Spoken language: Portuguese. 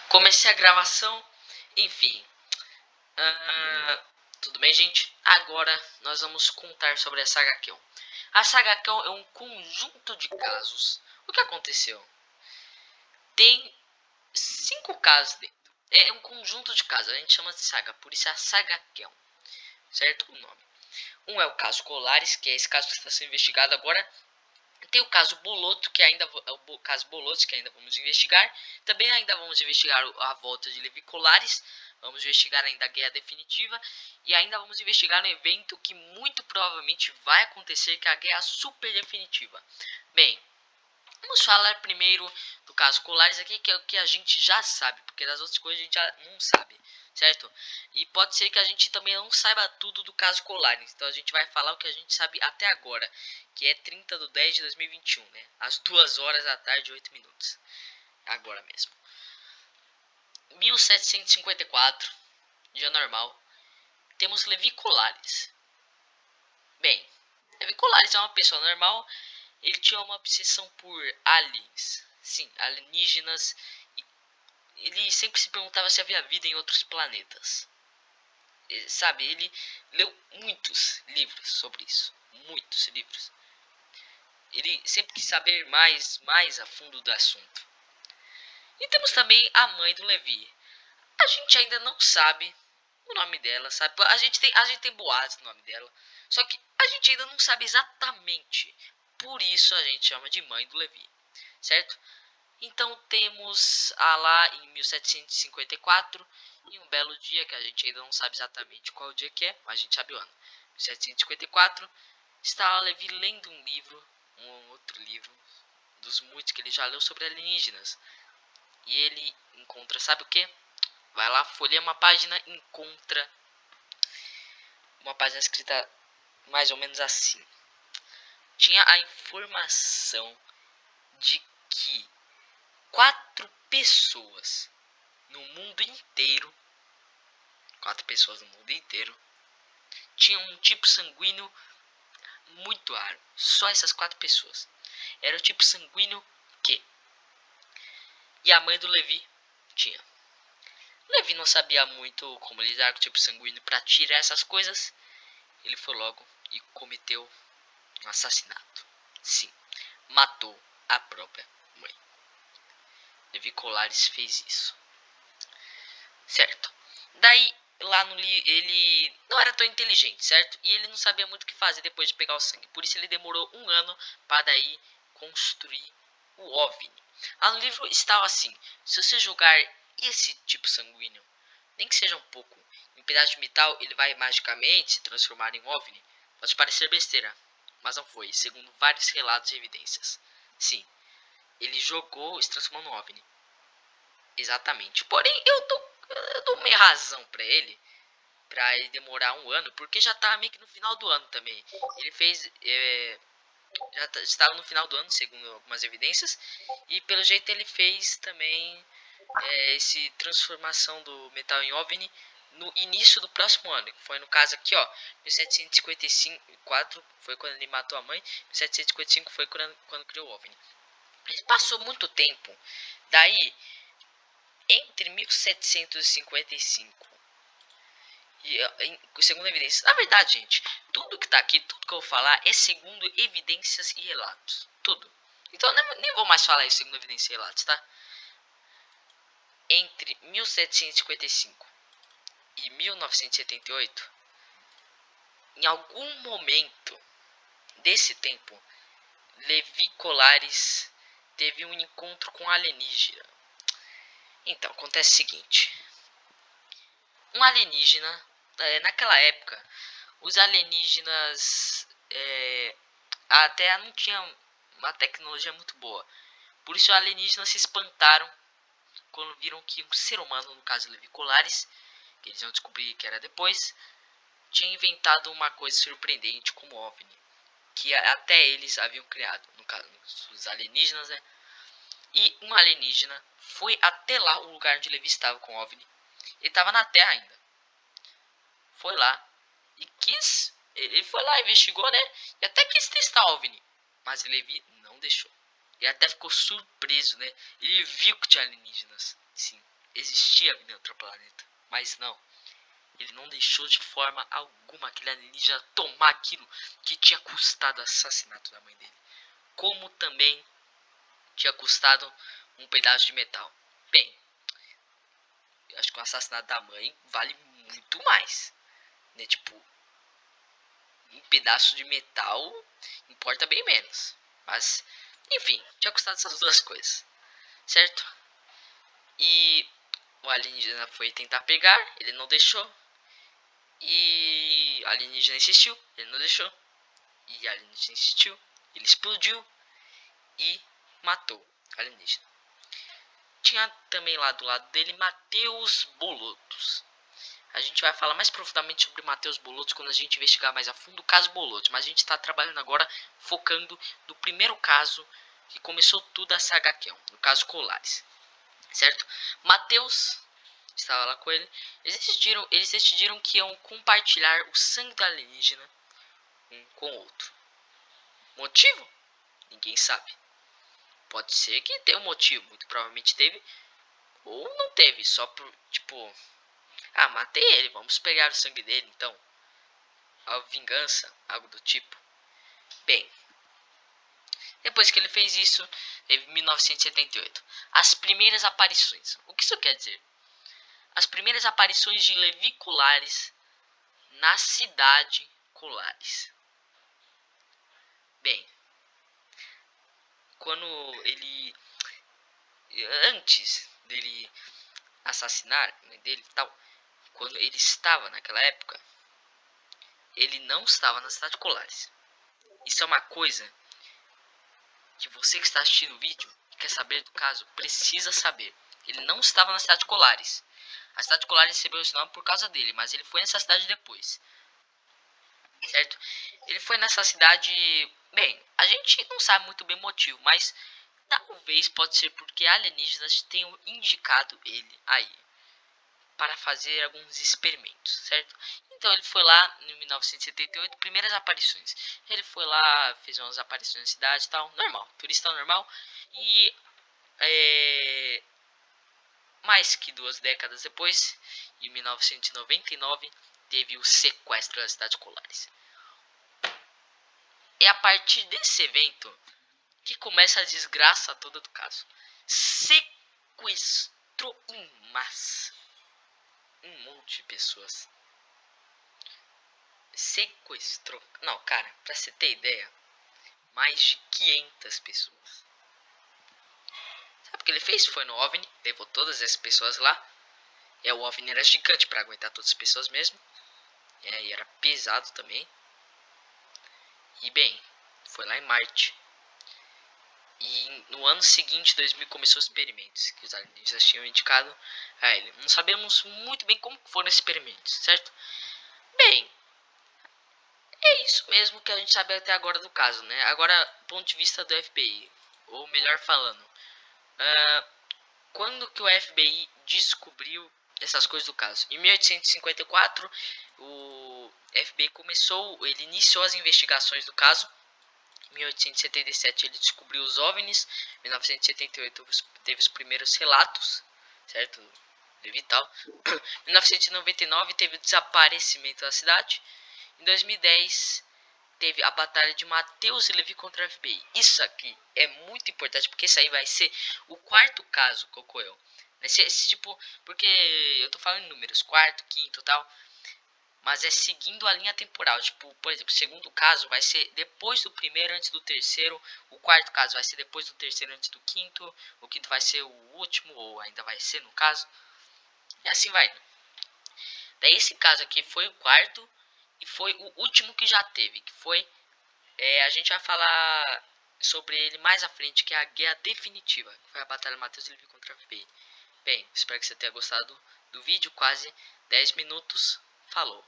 Comecei a gravação, enfim. Tudo bem, gente? Agora nós vamos contar sobre a saga Kion. A saga Kion é um conjunto de casos. O que aconteceu? Tem 5 casos dentro. É um conjunto de casos, a gente chama de saga, por isso é a saga Kion, certo? O nome. Um é o caso Colares, que é esse caso que está sendo investigado agora. Tem o caso Boloto, que ainda o caso Boloto, que ainda vamos investigar. Também ainda vamos investigar a volta de Levi Colares. Vamos investigar ainda a guerra definitiva. E ainda vamos investigar um evento que muito provavelmente vai acontecer, que é a guerra super definitiva. Bem, vamos falar primeiro do caso Colares aqui, que é o que a gente já sabe, porque das outras coisas a gente já não sabe, certo? E pode ser que a gente também não saiba tudo do caso Colares, então a gente vai falar o que a gente sabe até agora, que é 30/10/2021, né? Às 2 horas da tarde e 8 minutos. Agora mesmo. 1754, dia normal, temos Levi Colares. Bem, Levi Colares é uma pessoa normal. Ele tinha uma obsessão por aliens, sim, alienígenas. E ele sempre se perguntava se havia vida em outros planetas. Sabe, ele leu muitos livros sobre isso, muitos livros. Ele sempre quis saber mais a fundo do assunto. E temos também a mãe do Levi. A gente ainda não sabe o nome dela, sabe? A gente tem boatos do nome dela, só que a gente ainda não sabe exatamente. Por isso a gente chama de mãe do Levi, certo? Então temos lá em 1754, em um belo dia, que a gente ainda não sabe exatamente qual dia que é, mas a gente sabe o ano. 1754, está Levi lendo um livro, um outro livro, dos muitos que ele já leu sobre alienígenas. E ele encontra, sabe o que? Vai lá, folheia uma página, encontra uma página escrita mais ou menos assim. Tinha a informação de que 4 pessoas no mundo inteiro, 4 pessoas no mundo inteiro, tinham um tipo sanguíneo muito raro. Só essas 4 pessoas. Era o tipo sanguíneo que. E a mãe do Levi tinha. Levi não sabia muito como lidar com o tipo sanguíneo para tirar essas coisas. Ele foi logo e cometeu um assassinato. Sim, matou a própria mãe. Levi Colares fez isso. Certo. Daí, lá no ele não era tão inteligente, certo? E ele não sabia muito o que fazer depois de pegar o sangue. Por isso ele demorou um ano para daí construir o OVNI. Lá no livro estava assim: se você jogar esse tipo sanguíneo, nem que seja um pouco, em um pedaço de metal, ele vai magicamente se transformar em OVNI. Pode parecer besteira, mas não foi, segundo vários relatos e evidências. Sim, ele jogou e se transformou no OVNI. Exatamente. Porém, eu dou meia razão pra ele demorar um ano, porque já tá meio que no final do ano também. Ele fez, estava no final do ano, segundo algumas evidências, e pelo jeito ele fez também esse transformação do metal em OVNI no início do próximo ano, que foi no caso aqui, ó, 1754 foi quando ele matou a mãe, 1755 foi quando criou o OVNI. Ele passou muito tempo, daí entre 1755 e segundo evidências. Na verdade, gente, tudo que tá aqui, tudo que eu vou falar é segundo evidências e relatos. Tudo. Então eu nem vou mais falar isso segundo evidências e relatos, tá? Entre 1755 e 1978, em algum momento desse tempo, Levi Colares teve um encontro com alienígena. Então, acontece o seguinte. Um alienígena, naquela época, os alienígenas a Terra não tinha uma tecnologia muito boa. Por isso os alienígenas se espantaram quando viram que um ser humano, no caso Levi Colares, que eles iam descobrir que era depois, tinha inventado uma coisa surpreendente como OVNI, que até eles haviam criado, no caso os alienígenas, né? E um alienígena foi até lá, o lugar onde Levi estava com o OVNI. Ele estava na Terra ainda. Foi lá e quis. Ele foi lá, investigou, né? E até quis testar o OVNI. Mas Levi não deixou. Ele até ficou surpreso, né? Ele viu que tinha alienígenas. Sim, existia vida em outro planeta. Mas não. Ele não deixou de forma alguma aquele alienígena tomar aquilo que tinha custado o assassinato da mãe dele. Como também tinha custado um pedaço de metal. Bem, eu acho que o assassinato da mãe vale muito mais. Né? Tipo, um pedaço de metal importa bem menos. Mas, enfim, tinha custado essas duas coisas. Certo? E o alienígena foi tentar pegar, ele não deixou. E o alienígena insistiu, ele não deixou. E o alienígena insistiu, ele explodiu e matou o alienígena. Tinha também lá do lado dele Matheus Bolotos. A gente vai falar mais profundamente sobre Matheus Bolotos quando a gente investigar mais a fundo o caso Bolotos. Mas a gente está trabalhando agora focando no primeiro caso que começou tudo a saga Kel, no caso Colares. Certo? Matheus estava lá com ele. Eles decidiram que iam compartilhar o sangue do alienígena um com o outro. Motivo? Ninguém sabe. Pode ser que tenha um motivo, muito provavelmente teve. Ou não teve, só por, tipo... Ah, matei ele, vamos pegar o sangue dele, então. A vingança, algo do tipo. Bem, depois que ele fez isso, teve 1978. As primeiras aparições. O que isso quer dizer? As primeiras aparições de Levi Colares na cidade Colares. Bem, quando ele... Antes dele assassinar a mãe dele e tal, quando ele estava naquela época, ele não estava na cidade de Colares. Isso é uma coisa que você que está assistindo o vídeo e quer saber do caso, precisa saber. Ele não estava na cidade de Colares. A cidade de Colares recebeu esse nome por causa dele, mas ele foi nessa cidade depois. Certo? Ele foi nessa cidade... Bem, a gente não sabe muito bem o motivo, mas talvez pode ser porque alienígenas tenham indicado ele aí para fazer alguns experimentos, certo? Então ele foi lá em 1978, primeiras aparições. Ele foi lá, fez umas aparições na cidade e tal, normal, turista normal. E mais que 2 décadas depois, em 1999, teve o sequestro das cidades Colares. É a partir desse evento que começa a desgraça toda do caso. Sequestrou em massa um monte de pessoas. Sequestrou. Não, cara, pra você ter ideia, mais de 500 pessoas. Sabe o que ele fez? Foi no OVNI, levou todas as pessoas lá. O OVNI era gigante pra aguentar todas as pessoas mesmo. E era pesado também. E bem, foi lá em Marte. E no ano seguinte, 2000, começou os experimentos que os alienígenas tinham indicado a ele. Não sabemos muito bem como foram os experimentos, certo? Bem, é isso mesmo que a gente sabe até agora do caso, né? Agora, ponto de vista do FBI, ou melhor falando, quando que o FBI descobriu essas coisas do caso? Em 1854, o FBI ele iniciou as investigações do caso. Em 1877 ele descobriu os OVNIs. Em 1978 teve os primeiros relatos, certo? De vital. Em 1999 teve o desaparecimento da cidade. Em 2010 teve a batalha de Matheus e Levi contra a FBI. Isso aqui é muito importante, porque isso aí vai ser o quarto caso que ocorreu. Tipo, porque eu tô falando em números, quarto, quinto e tal. Mas é seguindo a linha temporal. Tipo, por exemplo, o segundo caso vai ser depois do primeiro, antes do terceiro. O quarto caso vai ser depois do terceiro, antes do quinto. O quinto vai ser o último, ou ainda vai ser no caso. E assim vai. Daí esse caso aqui foi o quarto e foi o último que já teve. Que foi... a gente vai falar sobre ele mais à frente, que é a guerra definitiva. Que foi a batalha Matheus e Levi contra a FBI. Bem, espero que você tenha gostado do vídeo. Quase 10 minutos. Falou.